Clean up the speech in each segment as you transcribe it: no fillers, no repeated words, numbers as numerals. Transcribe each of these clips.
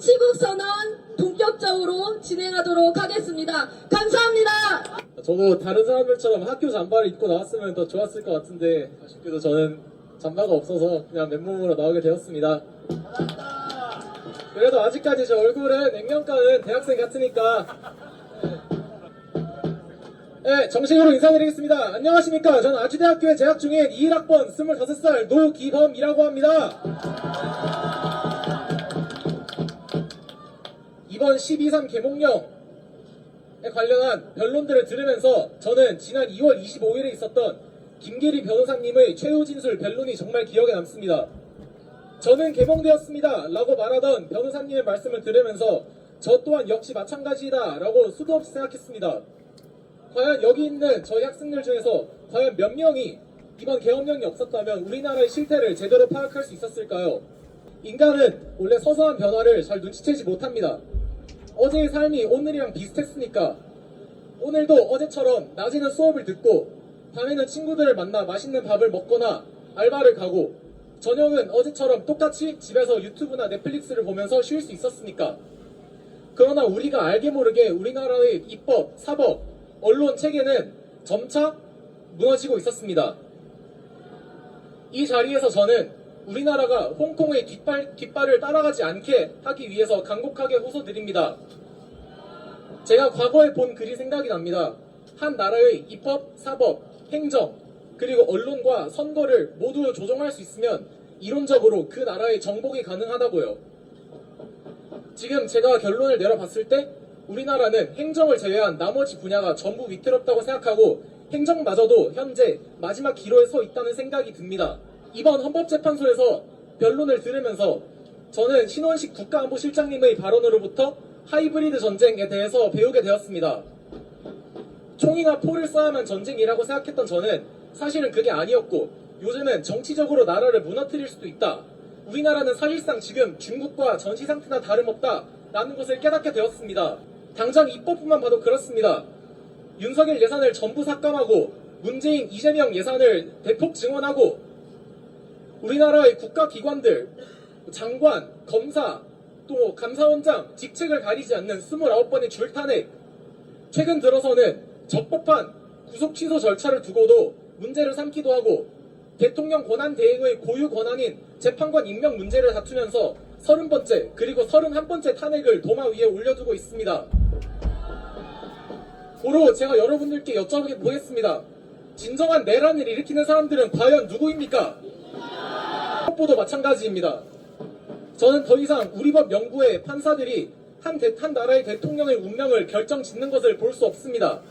시국선언 본격적으로 진행하도록 하겠습니다. 감사합니다. 저도 다른 사람들처럼 학교 잠바를 입고 나왔으면 더 좋았을 것 같은데 아쉽게도 저는 잠바가 없어서 그냥 맨몸으로 나오게 되었습니다. 그래도 아직까지 제 얼굴은 액면가는 대학생 같으니까 네, 정식으로 인사드리겠습니다. 안녕하십니까. 저는 아주대학교에 재학 중인 21학번 25살 노기범이라고 합니다. 이번 12.3 개몽령에 관련한 변론들을 들으면서 저는 지난 2월 25일에 있었던 김계리 변호사님의 최후 진술 변론이 정말 기억에 남습니다. 저는 개몽되었습니다 라고 말하던 변호사님의 말씀을 들으면서 저 또한 역시 마찬가지다 라고 수도 없이 생각했습니다. 과연 여기 있는 저희 학생들 중에서 과연 몇 명이 이번 계엄령이 없었다면 우리나라의 실태를 제대로 파악할 수 있었을까요? 인간은 원래 서서한 변화를 잘 눈치채지 못합니다. 어제의 삶이 오늘이랑 비슷했으니까 오늘도 어제처럼 낮에는 수업을 듣고 밤에는 친구들을 만나 맛있는 밥을 먹거나 알바를 가고 저녁은 어제처럼 똑같이 집에서 유튜브나 넷플릭스를 보면서 쉴 수 있었으니까. 그러나 우리가 알게 모르게 우리나라의 입법, 사법, 언론 체계는 점차 무너지고 있었습니다. 이 자리에서 저는 우리나라가 홍콩의 뒷발을 따라가지 않게 하기 위해서 간곡하게 호소드립니다. 제가 과거에 본 글이 생각이 납니다. 한 나라의 입법, 사법, 행정, 그리고 언론과 선거를 모두 조정할 수 있으면 이론적으로 그 나라의 정복이 가능하다고요. 지금 제가 결론을 내려봤을 때 우리나라는 행정을 제외한 나머지 분야가 전부 위태롭다고 생각하고 행정마저도 현재 마지막 기로에 서 있다는 생각이 듭니다. 이번 헌법재판소에서 변론을 들으면서 저는 신원식 국가안보실장님의 발언으로부터 하이브리드 전쟁에 대해서 배우게 되었습니다. 총이나 포를 쏴야만 전쟁이라고 생각했던 저는 사실은 그게 아니었고 요즘은 정치적으로 나라를 무너뜨릴 수도 있다. 우리나라는 사실상 지금 중국과 전시상태나 다름없다 라는 것을 깨닫게 되었습니다. 당장 입법부만 봐도 그렇습니다. 윤석열 예산을 전부 삭감하고 문재인, 이재명 예산을 대폭 증원하고 우리나라의 국가기관들, 장관, 검사, 또 감사원장 직책을 가리지 않는 29번의 줄탄핵, 최근 들어서는 적법한 구속 취소 절차를 두고도 문제를 삼기도 하고 대통령 권한 대행의 고유 권한인 재판관 임명 문제를 다투면서 30번째 그리고 31번째 탄핵을 도마 위에 올려두고 있습니다. 고로 제가 여러분들께 여쭤보겠습니다. 진정한 내란을 일으키는 사람들은 과연 누구입니까? 헌법도 마찬가지입니다. 저는 더 이상 우리 법 연구의 판사들이 한 나라의 대통령의 운명을 결정짓는 것을 볼 수 없습니다.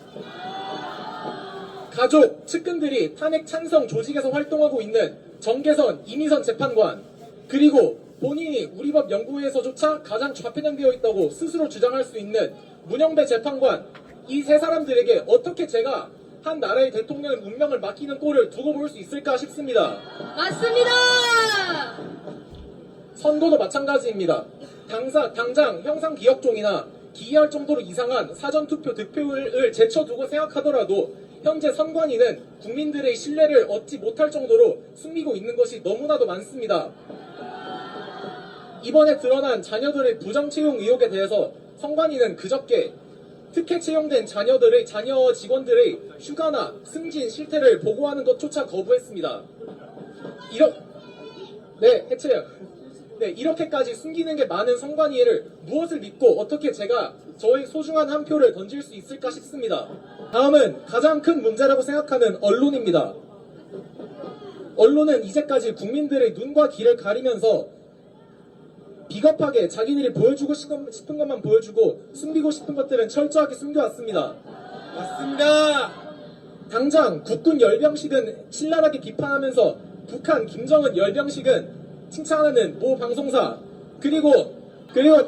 가족, 측근들이 탄핵 찬성 조직에서 활동하고 있는 정계선, 이미선 재판관, 그리고 본인이 우리법 연구회에서조차 가장 좌편향되어 있다고 스스로 주장할 수 있는 문영배 재판관, 이 세 사람들에게 어떻게 제가 한 나라의 대통령의 운명을 맡기는 꼴을 두고 볼 수 있을까 싶습니다. 맞습니다. 선거도 마찬가지입니다. 당장 형상기억종이나 기이할 정도로 이상한 사전투표 득표를 제쳐두고 생각하더라도 현재 선관위는 국민들의 신뢰를 얻지 못할 정도로 숨기고 있는 것이 너무나도 많습니다. 이번에 드러난 자녀들의 부정채용 의혹에 대해서 선관위는 그저께 특혜 채용된 자녀 직원들의 휴가나 승진 실태를 보고하는 것조차 거부했습니다. 해체요. 이렇게까지 숨기는 게 많은 선관위를 무엇을 믿고 어떻게 제가 저의 소중한 한 표를 던질 수 있을까 싶습니다. 다음은 가장 큰 문제라고 생각하는 언론입니다. 언론은 이제까지 국민들의 눈과 귀를 가리면서 비겁하게 자기들이 보여주고 싶은 것만 보여주고 숨기고 싶은 것들은 철저하게 숨겨왔습니다. 맞습니다. 당장 국군 열병식은 신랄하게 비판하면서 북한 김정은 열병식은 칭찬하는 모 방송사, 그리고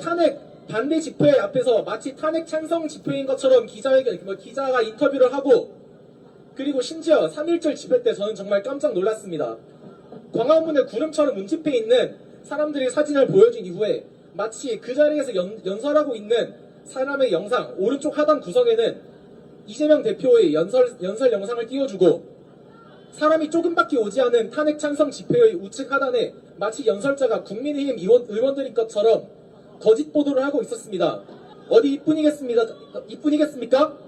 탄핵 반대 집회 앞에서 마치 탄핵 찬성 집회인 것처럼 기자가 인터뷰를 하고, 그리고 심지어 3.1절 집회 때 저는 정말 깜짝 놀랐습니다. 광화문에 구름처럼 운집해 있는 사람들의 사진을 보여준 이후에 마치 그 자리에서 연설하고 있는 사람의 영상 오른쪽 하단 구석에는 이재명 대표의 연설 영상을 띄워주고, 사람이 조금밖에 오지 않은 탄핵 찬성 집회의 우측 하단에 마치 연설자가 국민의힘 의원들인 것처럼 거짓 보도를 하고 있었습니다. 어디 이뿐이겠습니까?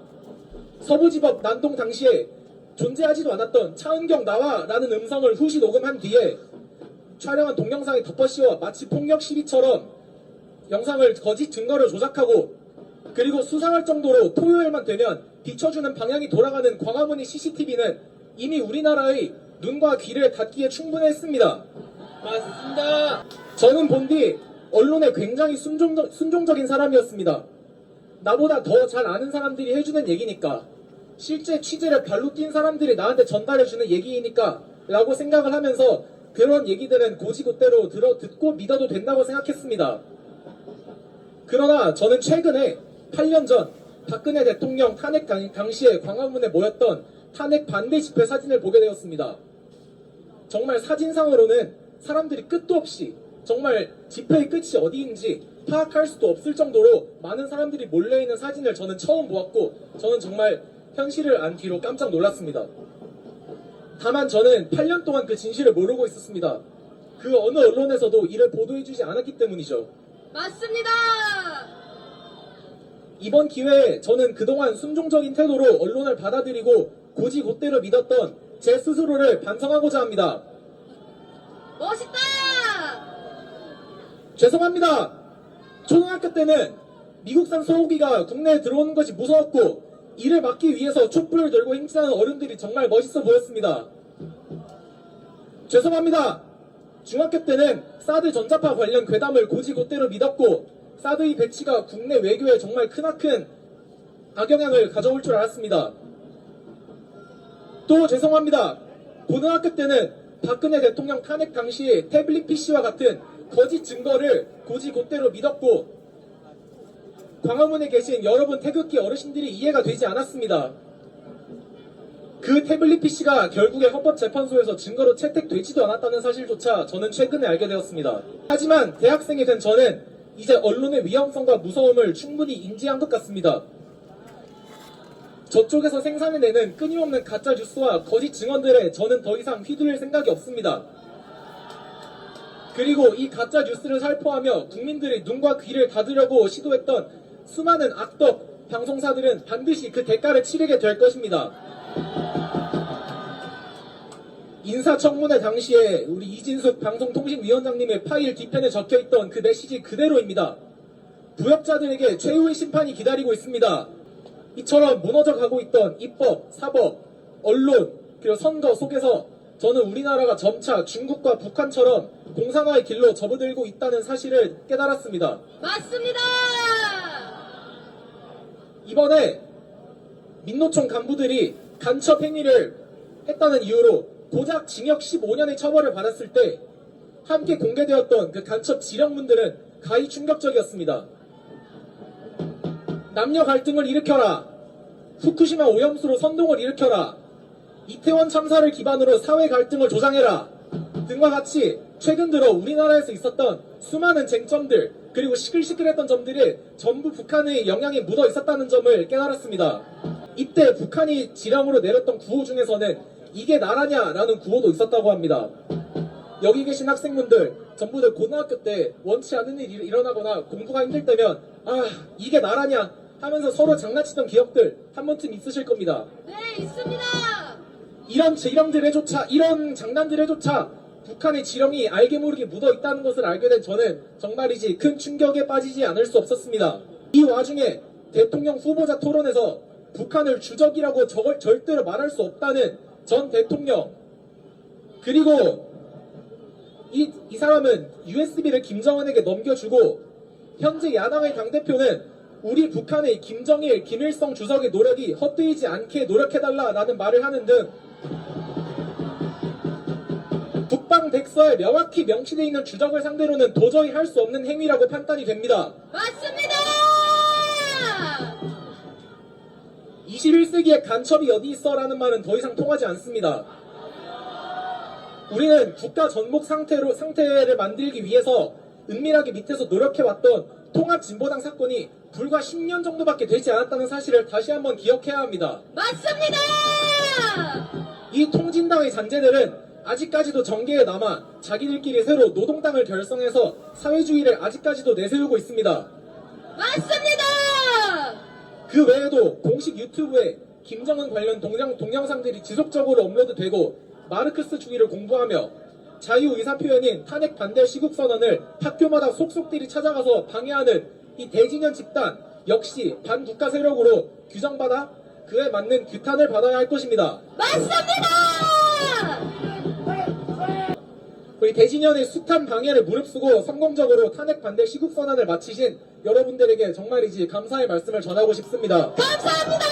서부지법 난동 당시에 존재하지도 않았던 차은경 나와라는 음성을 후시 녹음한 뒤에 촬영한 동영상에 덮어씌워 마치 폭력 시비처럼 영상을 거짓 증거를 조작하고, 그리고 수상할 정도로 토요일만 되면 비춰주는 방향이 돌아가는 광화문의 CCTV는 이미 우리나라의 눈과 귀를 닫기에 충분했습니다. 맞습니다. 저는 본디 언론에 굉장히 순종적인 사람이었습니다. 나보다 더 잘 아는 사람들이 해주는 얘기니까, 실제 취재를 발로 뛴 사람들이 나한테 전달해주는 얘기이니까 라고 생각을 하면서 그런 얘기들은 고지고대로 듣고 믿어도 된다고 생각했습니다. 그러나 저는 최근에 8년 전 박근혜 대통령 탄핵 당시에 광화문에 모였던 탄핵 반대 집회 사진을 보게 되었습니다. 정말 사진상으로는 사람들이 끝도 없이, 정말 집회의 끝이 어디인지 파악할 수도 없을 정도로 많은 사람들이 몰려있는 사진을 저는 처음 보았고, 저는 정말 현실을 안 뒤로 깜짝 놀랐습니다. 다만 저는 8년 동안 그 진실을 모르고 있었습니다. 그 어느 언론에서도 이를 보도해주지 않았기 때문이죠. 맞습니다. 이번 기회에 저는 그동안 순종적인 태도로 언론을 받아들이고 고지고대로 믿었던 제 스스로를 반성하고자 합니다. 멋있다. 죄송합니다. 초등학교 때는 미국산 소고기가 국내에 들어오는 것이 무서웠고, 이를 막기 위해서 촛불을 들고 행진하는 어른들이 정말 멋있어 보였습니다. 죄송합니다. 중학교 때는 사드 전자파 관련 괴담을 고지고대로 믿었고, 사드의 배치가 국내 외교에 정말 크나큰 악영향을 가져올 줄 알았습니다. 또 죄송합니다. 고등학교 때는 박근혜 대통령 탄핵 당시 태블릿 PC와 같은 거짓 증거를 고지고대로 믿었고, 광화문에 계신 여러분 태극기 어르신들이 이해가 되지 않았습니다. 그 태블릿 PC가 결국에 헌법재판소에서 증거로 채택되지도 않았다는 사실조차 저는 최근에 알게 되었습니다. 하지만 대학생이 된 저는 이제 언론의 위험성과 무서움을 충분히 인지한 것 같습니다. 저쪽에서 생산해내는 끊임없는 가짜 뉴스와 거짓 증언들에 저는 더 이상 휘둘릴 생각이 없습니다. 그리고 이 가짜 뉴스를 살포하며 국민들의 눈과 귀를 닫으려고 시도했던 수많은 악덕 방송사들은 반드시 그 대가를 치르게 될 것입니다. 인사청문회 당시에 우리 이진숙 방송통신위원장님의 파일 뒤편에 적혀있던 그 메시지 그대로입니다. 부역자들에게 최후의 심판이 기다리고 있습니다. 이처럼 무너져가고 있던 입법, 사법, 언론, 그리고 선거 속에서 저는 우리나라가 점차 중국과 북한처럼 공산화의 길로 접어들고 있다는 사실을 깨달았습니다. 맞습니다. 이번에 민노총 간부들이 간첩 행위를 했다는 이유로 고작 징역 15년의 처벌을 받았을 때 함께 공개되었던 그 간첩 지령문들은 가히 충격적이었습니다. 남녀 갈등을 일으켜라, 후쿠시마 오염수로 선동을 일으켜라, 이태원 참사를 기반으로 사회 갈등을 조장해라 등과 같이 최근 들어 우리나라에서 있었던 수많은 쟁점들, 그리고 시끌시끌했던 점들이 전부 북한의 영향이 묻어 있었다는 점을 깨달았습니다. 이때 북한이 지령으로 내렸던 구호 중에서는 이게 나라냐라는 구호도 있었다고 합니다. 여기 계신 학생분들 전부들 고등학교 때 원치 않는 일이 일어나거나 공부가 힘들 때면 이게 나라냐 하면서 서로 장난치던 기억들 한 번쯤 있으실 겁니다. 네, 있습니다. 이런 장난들에조차 북한의 지령이 알게 모르게 묻어 있다는 것을 알게 된 저는 정말이지 큰 충격에 빠지지 않을 수 없었습니다. 이 와중에 대통령 후보자 토론에서 북한을 주적이라고 절대로 말할 수 없다는 전 대통령, 그리고 이 사람은 USB를 김정은에게 넘겨주고 현재 야당의 당대표는 우리 북한의 김정일, 김일성 주석의 노력이 헛되이지 않게 노력해달라라는 말을 하는 등 북방 백서에 명확히 명시되어 있는 주적을 상대로는 도저히 할 수 없는 행위라고 판단이 됩니다. 맞습니다. 21세기에 간첩이 어디 있어라는 말은 더 이상 통하지 않습니다. 우리는 국가 전복 상태를 만들기 위해서 은밀하게 밑에서 노력해왔던 통합진보당 사건이 불과 10년 정도밖에 되지 않았다는 사실을 다시 한번 기억해야 합니다. 맞습니다. 이 통진당의 잔재들은 아직까지도 정계에 남아 자기들끼리 새로 노동당을 결성해서 사회주의를 아직까지도 내세우고 있습니다. 맞습니다. 그 외에도 공식 유튜브에 김정은 관련 동영상들이 지속적으로 업로드되고 마르크스 주의를 공부하며 자유의사표현인 탄핵 반대 시국선언을 학교마다 속속들이 찾아가서 방해하는 이 대진연 집단 역시 반국가 세력으로 규정받아 그에 맞는 규탄을 받아야 할 것입니다. 맞습니다. 우리 대진연의 숱한 방해를 무릅쓰고 성공적으로 탄핵 반대 시국선언을 마치신 여러분들에게 정말이지 감사의 말씀을 전하고 싶습니다. 감사합니다.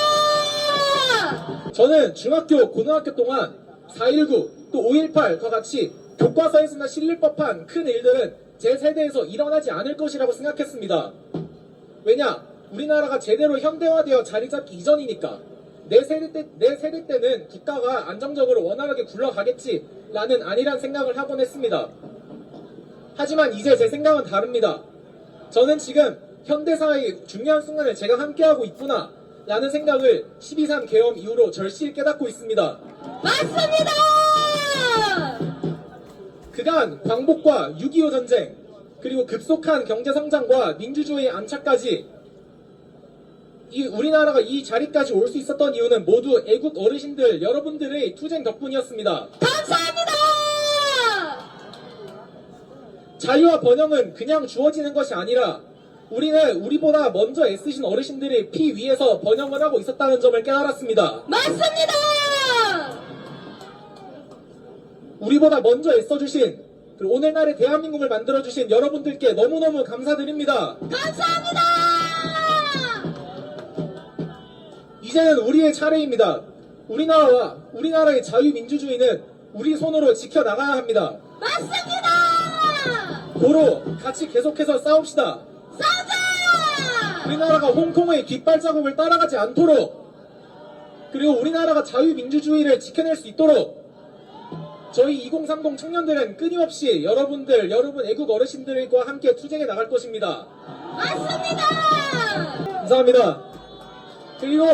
저는 중학교, 고등학교 동안 4.19, 또 5.18과 같이 교과서에서나 실릴 법한 큰 일들은 제 세대에서 일어나지 않을 것이라고 생각했습니다. 왜냐? 우리나라가 제대로 현대화되어 자리 잡기 이전이니까. 내 세대 때는 국가가 안정적으로 원활하게 굴러가겠지라는 안일한 생각을 하곤 했습니다. 하지만 이제 제 생각은 다릅니다. 저는 지금 현대사회의 중요한 순간을 제가 함께하고 있구나 라는 생각을 12.3 계엄 이후로 절실히 깨닫고 있습니다. 맞습니다. 그간 광복과 6.25 전쟁, 그리고 급속한 경제성장과 민주주의의 안착까지 우리나라가 이 자리까지 올 수 있었던 이유는 모두 애국 어르신들 여러분들의 투쟁 덕분이었습니다. 감사합니다. 자유와 번영은 그냥 주어지는 것이 아니라 우리는 우리보다 먼저 애쓰신 어르신들의 피 위에서 번영을 하고 있었다는 점을 깨달았습니다. 맞습니다. 우리보다 먼저 애써주신 그리고 오늘날의 대한민국을 만들어주신 여러분들께 너무너무 감사드립니다. 감사합니다. 이제는 우리의 차례입니다. 우리나라의 자유민주주의는 우리 손으로 지켜나가야 합니다. 맞습니다. 도로 같이 계속해서 싸웁시다. 싸우자. 우리나라가 홍콩의 뒷발자국을 따라가지 않도록 그리고 우리나라가 자유민주주의를 지켜낼 수 있도록 저희 2030 청년들은 끊임없이 여러분 애국 어르신들과 함께 투쟁해 나갈 것입니다. 맞습니다. 감사합니다. 그리고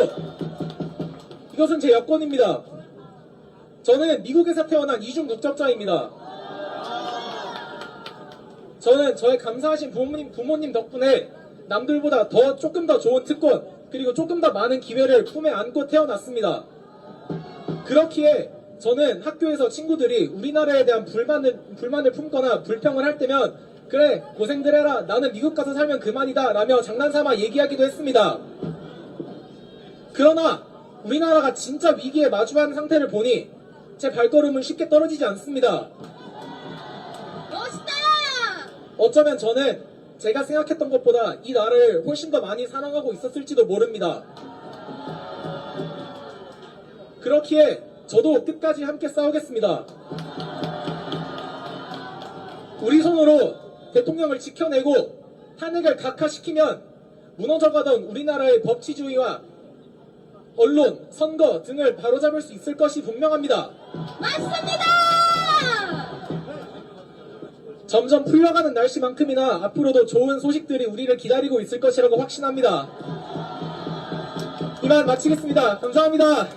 이것은 제 여권입니다. 저는 미국에서 태어난 이중 국적자입니다. 저는 저의 감사하신 부모님 덕분에 남들보다 조금 더 좋은 특권 그리고 조금 더 많은 기회를 품에 안고 태어났습니다. 그렇기에 저는 학교에서 친구들이 우리나라에 대한 불만을 품거나 불평을 할 때면 그래 고생들 해라 나는 미국 가서 살면 그만이다 라며 장난삼아 얘기하기도 했습니다. 그러나 우리나라가 진짜 위기에 마주하는 상태를 보니 제 발걸음은 쉽게 떨어지지 않습니다. 멋있다. 어쩌면 저는 제가 생각했던 것보다 이 나라를 훨씬 더 많이 사랑하고 있었을지도 모릅니다. 그렇기에 저도 끝까지 함께 싸우겠습니다. 우리 손으로 대통령을 지켜내고 탄핵을 각하시키면 무너져가던 우리나라의 법치주의와 언론, 선거 등을 바로잡을 수 있을 것이 분명합니다. 맞습니다. 점점 풀려가는 날씨만큼이나 앞으로도 좋은 소식들이 우리를 기다리고 있을 것이라고 확신합니다. 이만 마치겠습니다. 감사합니다.